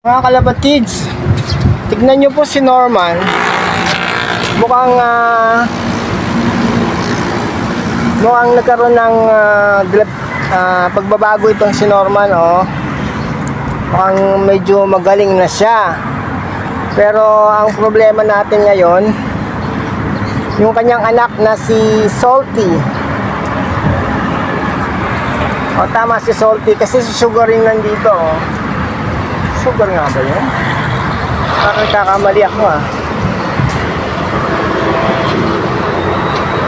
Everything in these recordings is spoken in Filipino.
Mga kalapatids, tignan nyo po si Norman. Mukhang nagkaroon ng pagbabago itong si Norman, oh. Mukhang medyo magaling na siya. Pero ang problema natin ngayon, yung kanyang anak na si Salty. O tama, si Salty, kasi si Sugar yung nandito, oh. Sugar nga ba yun? Parang kakamali ako, ah.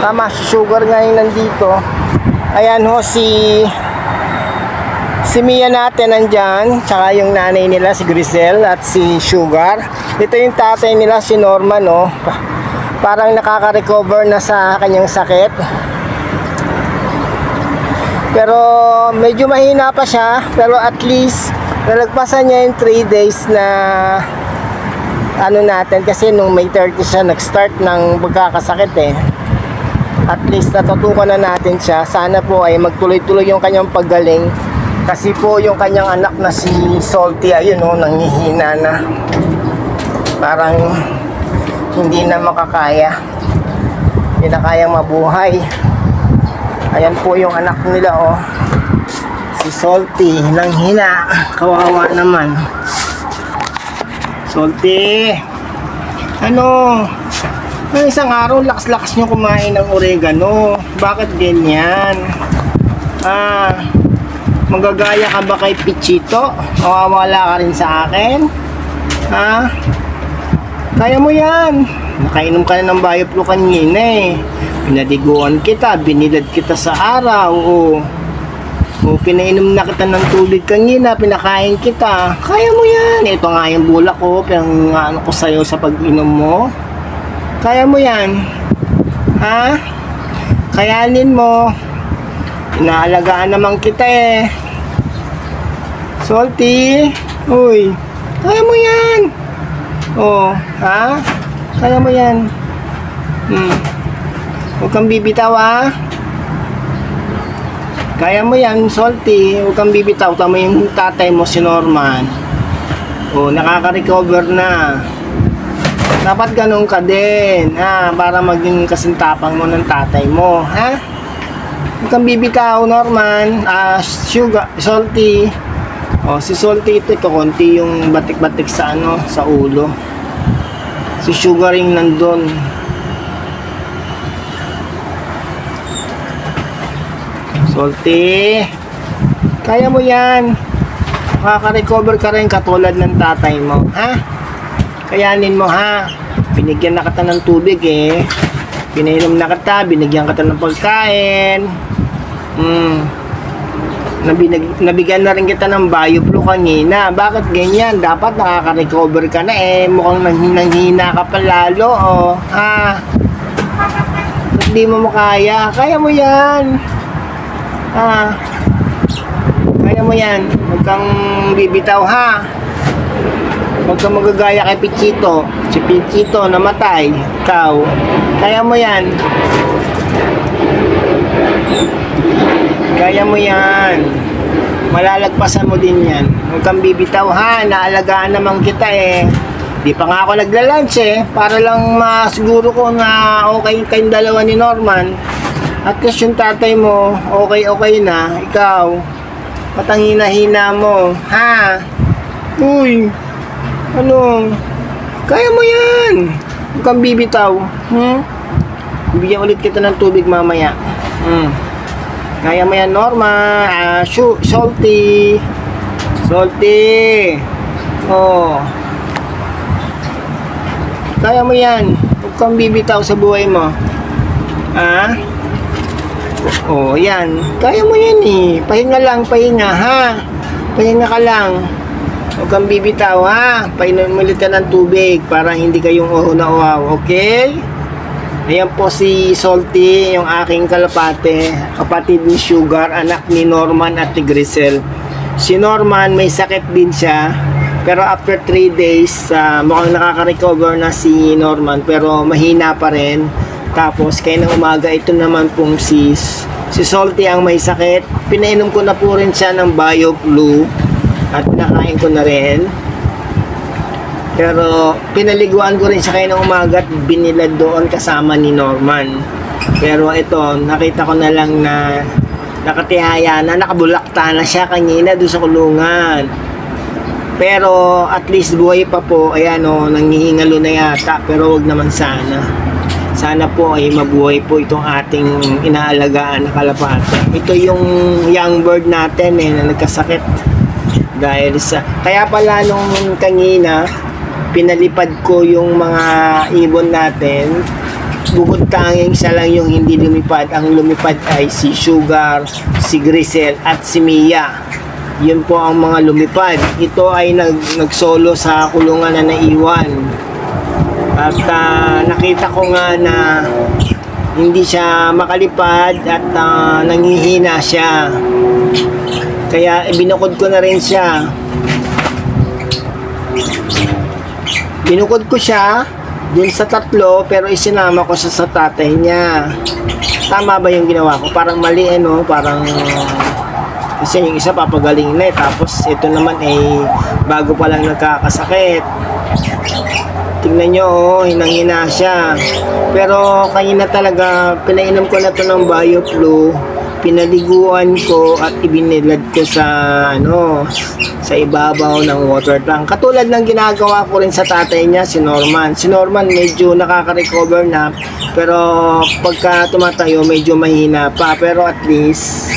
Tama, si Sugar nga yung nandito. Ayan ho, si Mia natin nandyan, tsaka yung nanay nila si Grisel at si Sugar. Ito yung tatay nila, si Norman, oh. Parang nakaka-recover na sa kanyang sakit. Pero medyo mahina pa siya, pero at least nalagpasan niya yung 3 days na ano natin, kasi nung May 30 siya nag-start ng pagkakasakit, eh. At least natutukan na natin siya. Sana po ay magtuloy-tuloy yung kanyang paggaling, kasi po yung kanyang anak na si Salty, ayun, oh, nanghihina na. Parang hindi na makakaya, hindi na kayang mabuhay. Ayan po yung anak nila, oh, si Salty, nanghina. Kawawa naman. Salty, ano, isang araw lakas-lakas nyo kumain ng oregano. Bakit ganyan? Magagaya ka ba kay Pichito? Mawawala ka rin sa akin? Kaya mo yan. Nakainom ka na ng Bioflu kanina, eh. Pinadiguan kita, binilad kita sa araw, o pinainom na kita ng tubig kanina, pinakain kita. Kaya mo yan. Ito nga yung bulak ko, pinang ko sa'yo sa pag-inom mo. Kaya mo yan. Kayanin mo. Inaalagaan naman kita, eh. Salty, uy, kaya mo yan. Kaya mo yan. Huwag kang bibitaw, ha. Kaya mo yan, Salty. Huwag kang bibitaw. Tama yung tatay mo, si Norman. Nakaka-recover na. Dapat ganun ka din, para maging kasintapang mo ng tatay mo, ha. Huwag kang bibitaw, Norman. Sugar, Salty. Si Salty ito, konti yung batik-batik sa sa ulo. Si Sugar yung nandun. Salty, kaya mo yan. Makaka-recover ka rin katulad ng tatay mo, ha. Kayanin mo, ha. Binigyan na kita ng tubig, eh. Pinainom na kita, binigyan kita ng pagkain. Nabigyan na rin kita ng Bioflu kanina. Bakit ganyan? Dapat nakaka-recover ka na, eh. Mukhang nanghina ka pa lalo, oh. Hindi mo makaya. Kaya mo yan. Kaya mo yan. Huwag kang bibitaw, ha. Huwag kang magagaya kay Pichito. Si Pichito namatay. Ikaw, kaya mo yan. Kaya mo yan. Malalagpasan mo din yan. Huwag kang bibitaw, ha. Naalagaan naman kita, eh. Di pa nga ako nagla-lunch, eh. Para lang masiguro ko na okay kayong dalawa ni Norman. At least yung tatay mo, okay na. Ikaw, patangina-hina mo, ha. Uy, ano, kaya mo yan. Huwag kang bibitaw. Bibigyan ulit kita ng tubig mamaya. Kaya mo yan, Norma. Salty. Salty. Kaya mo yan. Huwag kang bibitaw sa buhay mo. Yan. Kaya mo yan, eh. Pahinga lang, pahinga, ha. Pahinga ka lang. Huwag kang bibitaw, ha. Painom ulit ka ng tubig para hindi kayong uho na uhaw, okay? Ayan po si Salty, yung aking kalapate, kapatid ni Sugar, anak ni Norman at ni Grisel. Si Norman, may sakit din siya, pero after 3 days, mukhang nakaka-recover na si Norman, pero mahina pa rin. Tapos, kaya ng umaga, ito naman pong si Salty ang may sakit. Pinainom ko na po rin siya ng Bioflu at nakain ko na rin. Pero pinaliguan ko rin siya kayo ng umaga at binilad doon kasama ni Norman. Pero ito, nakita ko na lang na nakatihaya na, nakabulakta na siya kanina doon sa kulungan. Pero at least buhay pa po. Ayan o, nangihingalo na yata. Pero wag naman sana. Sana po ay mabuhay po itong ating inaalagaan na kalapate. Ito yung young bird natin na nagkasakit. Dahil sa... Kaya pala nung kanina, pinalipad ko yung mga ibon natin. Bukod tanging siya lang yung hindi lumipad. Ang lumipad ay si Sugar, si Grisel at si Mia. Yun po ang mga lumipad. Ito ay nag-solo sa kulungan na naiwan. At nakita ko nga na hindi siya makalipad at nanghihina siya. Kaya binukod ko na rin siya. Binukod ko siya dun sa 3 pero isinama ko siya sa tatay niya. Tama ba yung ginawa ko? Parang mali parang kasi yung isa papagaling na tapos ito naman ay bago pa lang nagkakasakit. Tingnan nyo, hinang-hina siya. Pero kanina talaga, pinainom ko na to ng BioFlu. Pinaliguan ko at ibinilad ko sa sa ibabaw ng water tank. Katulad ng ginagawa ko rin sa tatay niya, si Norman. Si Norman medyo nakaka-recover na, pero pagka tumatayo, medyo mahina pa. Pero at least,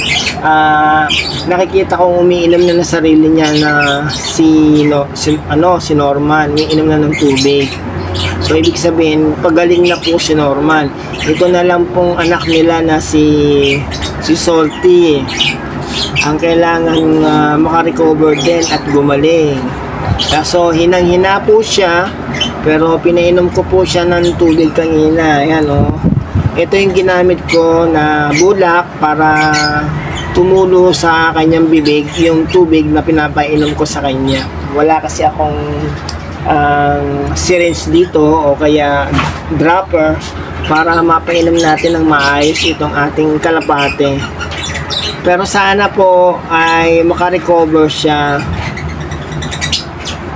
nakikita kong umiinom na ng sarili niya na si Norman, umiinom na ng tubig. So ibig sabihin, pagaling na po si Norman. Ito na lang pong anak nila na si Salty. Ang kailangan makarecover din at gumaling. So hinang-hina po siya, pero pinainom ko po siya ng tubig kanina. Ayan Ito yung ginamit ko na bulak para tumulo sa kanyang bibig yung tubig na pinapainom ko sa kanya. Wala kasi akong syringe dito o kaya dropper para mapainom natin ng maayos itong ating kalapate. Pero sana po ay makarecover siya,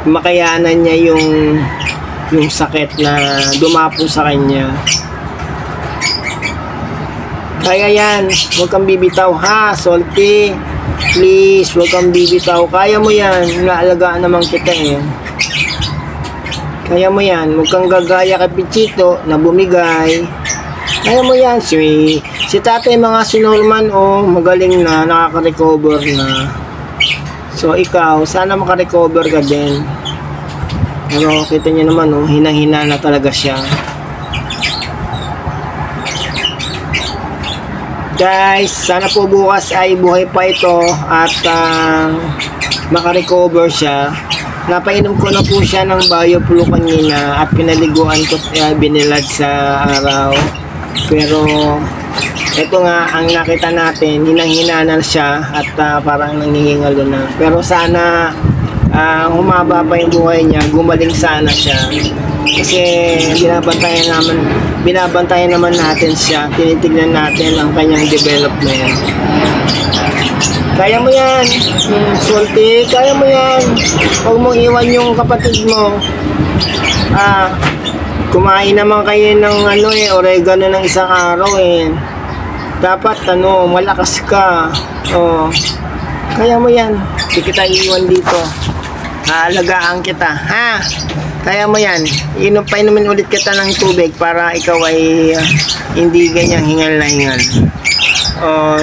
makayanan niya yung sakit na dumapo sa kanya. Kaya yan, huwag kang bibitaw ha, Salty. Please, huwag kang bibitaw. Kaya mo yan, naalagaan naman kita Kaya mo yan, huwag kang gagaya kay Pichito na bumigay. Kaya mo yan, si tatay mga si Norman magaling na, nakaka-recover na. So ikaw, sana makarecover ka din. Pero kita niyo naman hinang-hina na talaga siya. Guys, sana po bukas ay buhay pa ito at makarecover siya. Napainom ko na po siya ng BioFlu kanina at pinaliguan ko binilad sa araw. Pero ito nga ang nakita natin, hinang-hina na siya at parang nangihingalo na. Pero sana humaba pa yung buhay niya, gumaling sana siya. Kasi binabantayan naman natin siya, tinitignan natin ang kanyang development. Kaya mo yan, Salty, kaya mo yan. Huwag mong iwan yung kapatid mo. Kumain naman kayo ng oregano ng isang araw Dapat malakas ka. Kaya mo yan. Hindi kita iiwan dito. Aalagaan kita, ha? Kaya mo yan. Painumin ulit kita ng tubig para ikaw ay hindi ganyang hingal na hingal.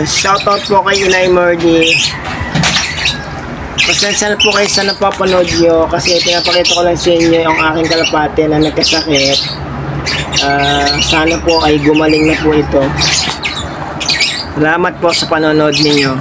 Shoutout po kay Inay Merdy. Pasensya na po kayo sa napapanood nyo kasi pinapakita ko lang sa inyo yung aking kalapate na nagkasakit. Sana po ay gumaling na po ito. Salamat po sa panonood ninyo.